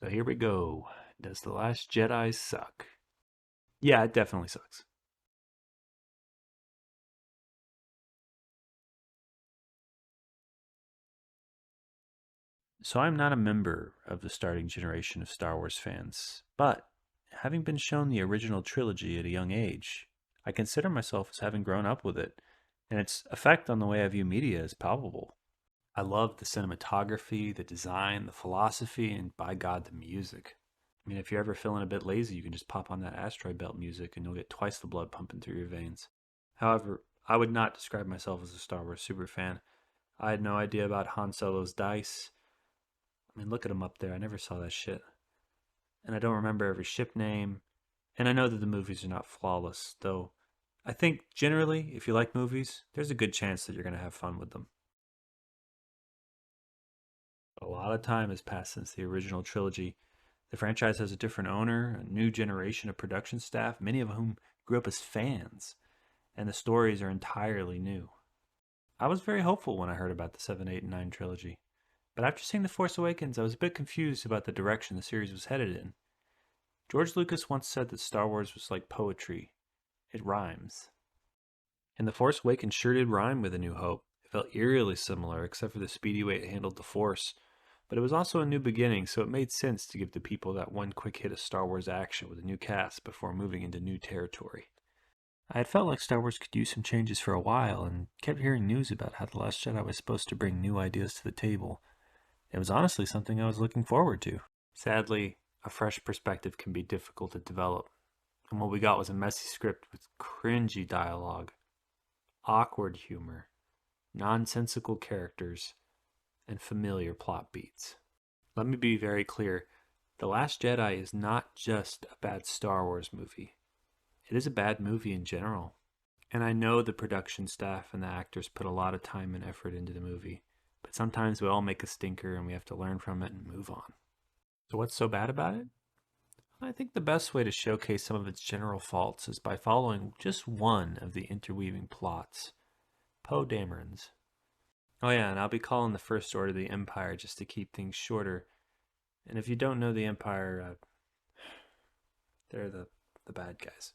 So here we go. Does The Last Jedi suck? Yeah, it definitely sucks. So I'm not a member of the starting generation of Star Wars fans, but having been shown the original trilogy at a young age, I consider myself as having grown up with it, and its effect on the way I view media is palpable. I love the cinematography, the design, the philosophy, and by God, the music. I mean, if you're ever feeling a bit lazy, you can just pop on that asteroid belt music and you'll get twice the blood pumping through your veins. However, I would not describe myself as a Star Wars superfan. I had no idea about Han Solo's dice. I mean, look at him up there. I never saw that shit. And I don't remember every ship name. And I know that the movies are not flawless, though I think generally, if you like movies, there's a good chance that you're going to have fun with them. A lot of time has passed since the original trilogy. The franchise has a different owner, a new generation of production staff, many of whom grew up as fans, and the stories are entirely new. I was very hopeful when I heard about the 7, 8, and 9 trilogy, but after seeing The Force Awakens, I was a bit confused about the direction the series was headed in. George Lucas once said that Star Wars was like poetry, it rhymes. And The Force Awakens sure did rhyme with A New Hope. It felt eerily similar, except for the speedy way it handled the Force. But it was also a new beginning, so it made sense to give the people that one quick hit of Star Wars action with a new cast before moving into new territory. I had felt like Star Wars could use some changes for a while, and kept hearing news about how The Last Jedi was supposed to bring new ideas to the table. It was honestly something I was looking forward to. Sadly, a fresh perspective can be difficult to develop, and what we got was a messy script with cringy dialogue, awkward humor, nonsensical characters, and familiar plot beats. Let me be very clear. The Last Jedi is not just a bad Star Wars movie. It is a bad movie in general. And I know the production staff and the actors put a lot of time and effort into the movie, but sometimes we all make a stinker and we have to learn from it and move on. So what's so bad about it? I think the best way to showcase some of its general faults is by following just one of the interweaving plots, Poe Dameron's. Oh yeah, and I'll be calling the First Order the Empire just to keep things shorter. And if you don't know the Empire, they're the bad guys.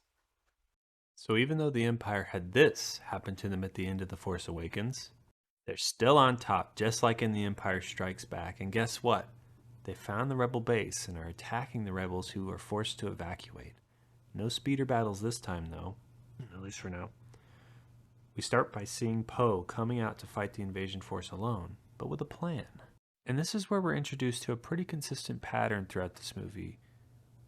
So even though the Empire had this happen to them at the end of The Force Awakens, they're still on top, just like in The Empire Strikes Back. And guess what? They found the rebel base and are attacking the rebels who are forced to evacuate. No speeder battles this time, though, at least for now. We start by seeing Poe coming out to fight the invasion force alone, but with a plan. And this is where we're introduced to a pretty consistent pattern throughout this movie.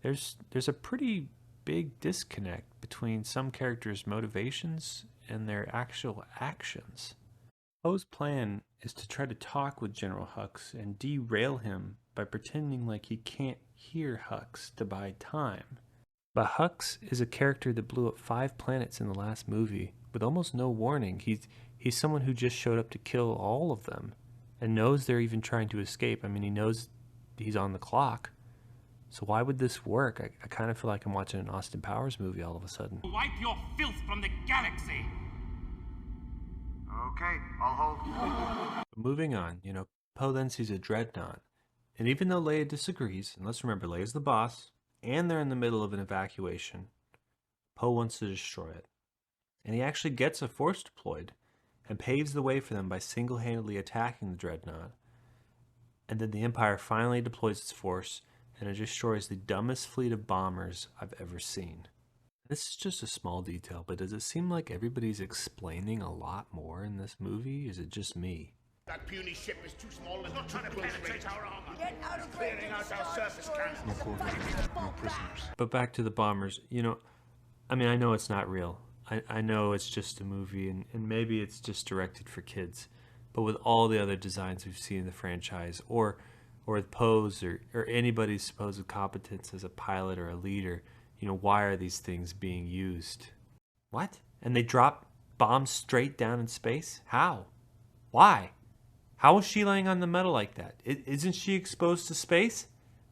There's a pretty big disconnect between some characters' motivations and their actual actions. Poe's plan is to try to talk with General Hux and derail him by pretending like he can't hear Hux to buy time. But Hux is a character that blew up 5 planets in the last movie with almost no warning. He's someone who just showed up to kill all of them and knows they're even trying to escape. I mean, he knows he's on the clock. So why would this work? I kind of feel like I'm watching an Austin Powers movie all of a sudden. Wipe your filth from the galaxy! Okay, I'll hold. Moving on, Poe then sees a dreadnought. And even though Leia disagrees, and let's remember Leia's the boss, and they're in the middle of an evacuation, Poe wants to destroy it. And he actually gets a force deployed and paves the way for them by single-handedly attacking the dreadnought. And then the Empire finally deploys its force and it destroys the dumbest fleet of bombers I've ever seen. This is just a small detail, but does it seem like everybody's explaining a lot more in this movie? Is it just me? That puny ship is too small and not trying to penetrate our armor. Get out of clearing out our surface cannons. No prisoners. But back to the bombers, I mean, I know it's not real. I know it's just a movie, and maybe it's just directed for kids. But with all the other designs we've seen in the franchise, or with Poe's or anybody's supposed competence as a pilot or a leader, why are these things being used? What? And they drop bombs straight down in space? How? Why? How is she laying on the metal like that? Isn't she exposed to space?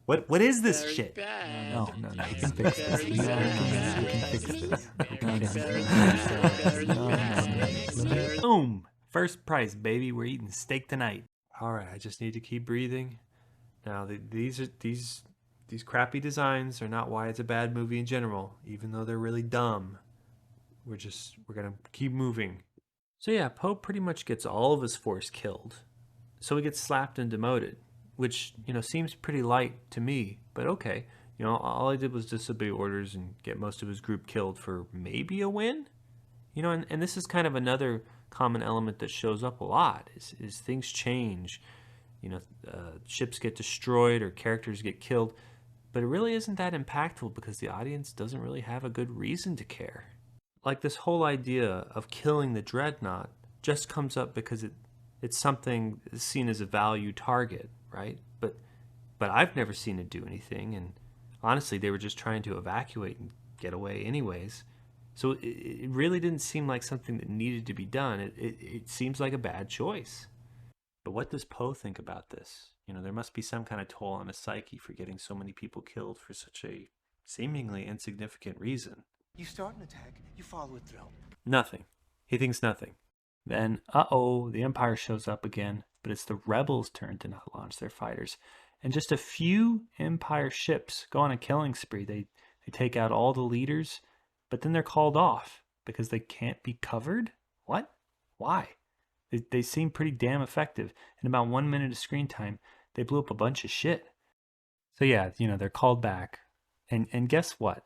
What is this Very shit? bad. No, you can fix this. Very You can fix this. Boom! First prize, baby. We're eating steak tonight. All right, I just need to keep breathing. Now these These crappy designs are not why it's a bad movie in general, even though they're really dumb. We're gonna keep moving. So yeah, Poe pretty much gets all of his force killed. So he gets slapped and demoted, which, seems pretty light to me, but okay. All I did was disobey orders and get most of his group killed for maybe a win? And this is kind of another common element that shows up a lot is things change. Ships get destroyed or characters get killed, but it really isn't that impactful because the audience doesn't really have a good reason to care. Like this whole idea of killing the dreadnought just comes up because it's something seen as a value target, right? But I've never seen it do anything, and honestly, they were just trying to evacuate and get away anyways. So it really didn't seem like something that needed to be done. It seems like a bad choice. But what does Poe think about this? There must be some kind of toll on his psyche for getting so many people killed for such a seemingly insignificant reason. You start an attack, you follow it through. Nothing. He thinks nothing. Then, the Empire shows up again, but it's the rebels' turn to not launch their fighters. And just a few Empire ships go on a killing spree. They take out all the leaders, but then they're called off because they can't be covered? What? Why? They seem pretty damn effective. In about 1 minute of screen time, they blew up a bunch of shit. So yeah, they're called back. And guess what?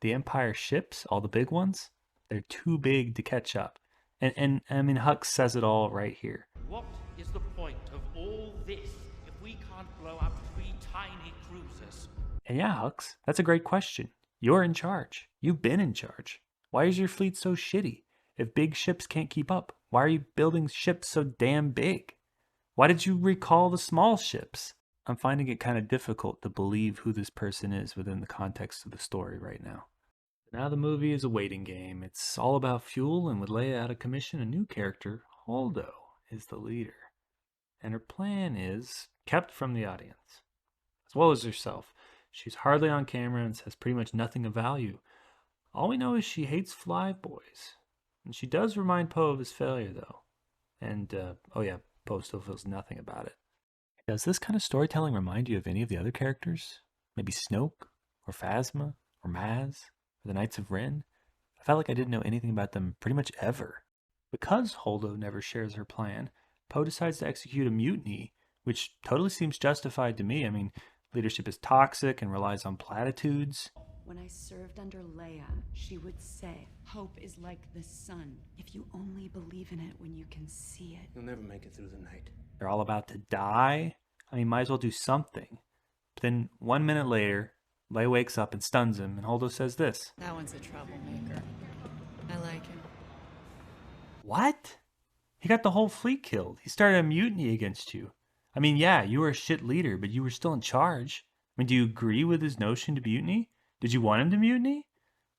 The Empire ships, all the big ones, they're too big to catch up. And I mean, Hux says it all right here. What is the point of all this if we can't blow up 3 tiny cruisers? And yeah, Hux, that's a great question. You're in charge. You've been in charge. Why is your fleet so shitty? If big ships can't keep up, why are you building ships so damn big? Why did you recall the small ships? I'm finding it kind of difficult to believe who this person is within the context of the story right now. Now the movie is a waiting game. It's all about fuel, and with Leia out of commission, a new character, Holdo, is the leader. And her plan is kept from the audience, as well as herself. She's hardly on camera and says pretty much nothing of value. All we know is she hates flyboys. And she does remind Poe of his failure, though. And, Poe still feels nothing about it. Does this kind of storytelling remind you of any of the other characters? Maybe Snoke, or Phasma, or Maz, or the Knights of Ren? I felt like I didn't know anything about them pretty much ever. Because Holdo never shares her plan, Poe decides to execute a mutiny, which totally seems justified to me. I mean, leadership is toxic and relies on platitudes. When I served under Leia, she would say, "Hope is like the sun. If you only believe in it when you can see it." You'll never make it through the night. They're all about to die. I mean, might as well do something. But then 1 minute later, Leia wakes up and stuns him, and Holdo says this. That one's a troublemaker. I like him. What? He got the whole fleet killed. He started a mutiny against you. I mean, yeah, you were a shit leader, but you were still in charge. I mean, do you agree with his notion to mutiny? Did you want him to mutiny?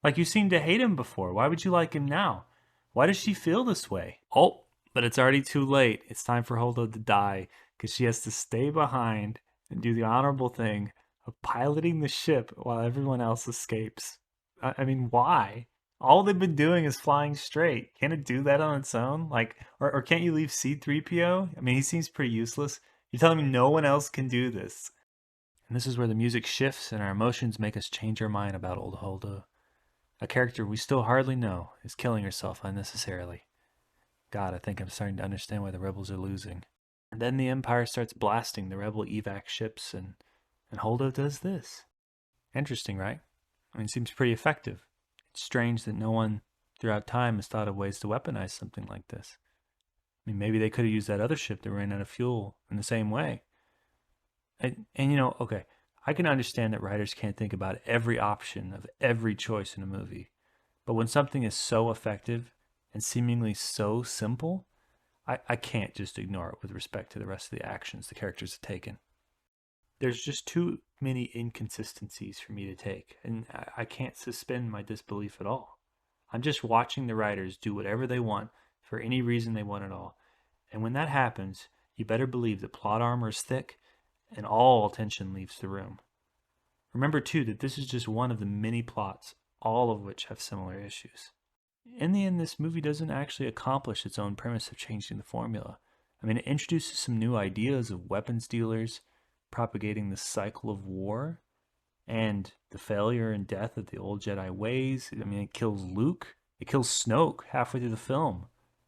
Like, you seemed to hate him before. Why would you like him now? Why does she feel this way? Oh, but it's already too late. It's time for Holdo to die, because she has to stay behind and do the honorable thing of piloting the ship while everyone else escapes. I mean, why? All they've been doing is flying straight. Can't it do that on its own? Like, or can't you leave C-3PO? I mean, he seems pretty useless. You're telling me no one else can do this. And this is where the music shifts and our emotions make us change our mind about old Holdo. A character we still hardly know is killing herself unnecessarily. God, I think I'm starting to understand why the rebels are losing. And then the Empire starts blasting the rebel evac ships, and Holdo does this. Interesting, right? I mean, it seems pretty effective. It's strange that no one throughout time has thought of ways to weaponize something like this. I mean, maybe they could have used that other ship that ran out of fuel in the same way. And okay, I can understand that writers can't think about every option of every choice in a movie. But when something is so effective and seemingly so simple, I can't just ignore it with respect to the rest of the actions the characters have taken. There's just too many inconsistencies for me to take, and I can't suspend my disbelief at all. I'm just watching the writers do whatever they want for any reason they want at all. And when that happens, you better believe that plot armor is thick and all tension leaves the room. Remember, too, that this is just one of the many plots, all of which have similar issues. In the end, this movie doesn't actually accomplish its own premise of changing the formula. I mean, it introduces some new ideas of weapons dealers propagating the cycle of war, And the failure and death of the old Jedi ways, I mean, it kills Luke, it kills Snoke halfway through the film,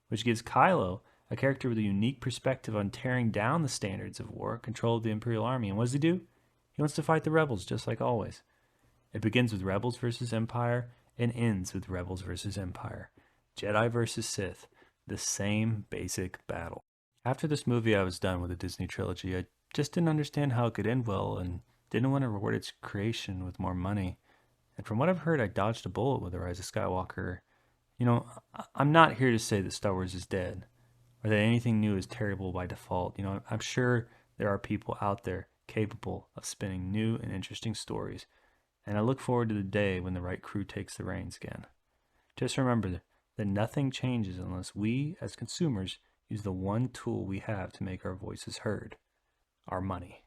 which gives Kylo, a character with a unique perspective on tearing down the standards of war, control of the Imperial Army. And what does he do? He wants to fight the rebels, just like always. It begins with rebels versus Empire and ends with rebels versus Empire. Jedi versus Sith, the same basic battle. After this movie, I was done with the Disney trilogy. I just didn't understand how it could end well and didn't want to reward its creation with more money. And from what I've heard, I dodged a bullet with The Rise of Skywalker. I'm not here to say that Star Wars is dead or that anything new is terrible by default. I'm sure there are people out there capable of spinning new and interesting stories, and I look forward to the day when the right crew takes the reins again. Just remember that nothing changes unless we, as consumers, use the one tool we have to make our voices heard: our money.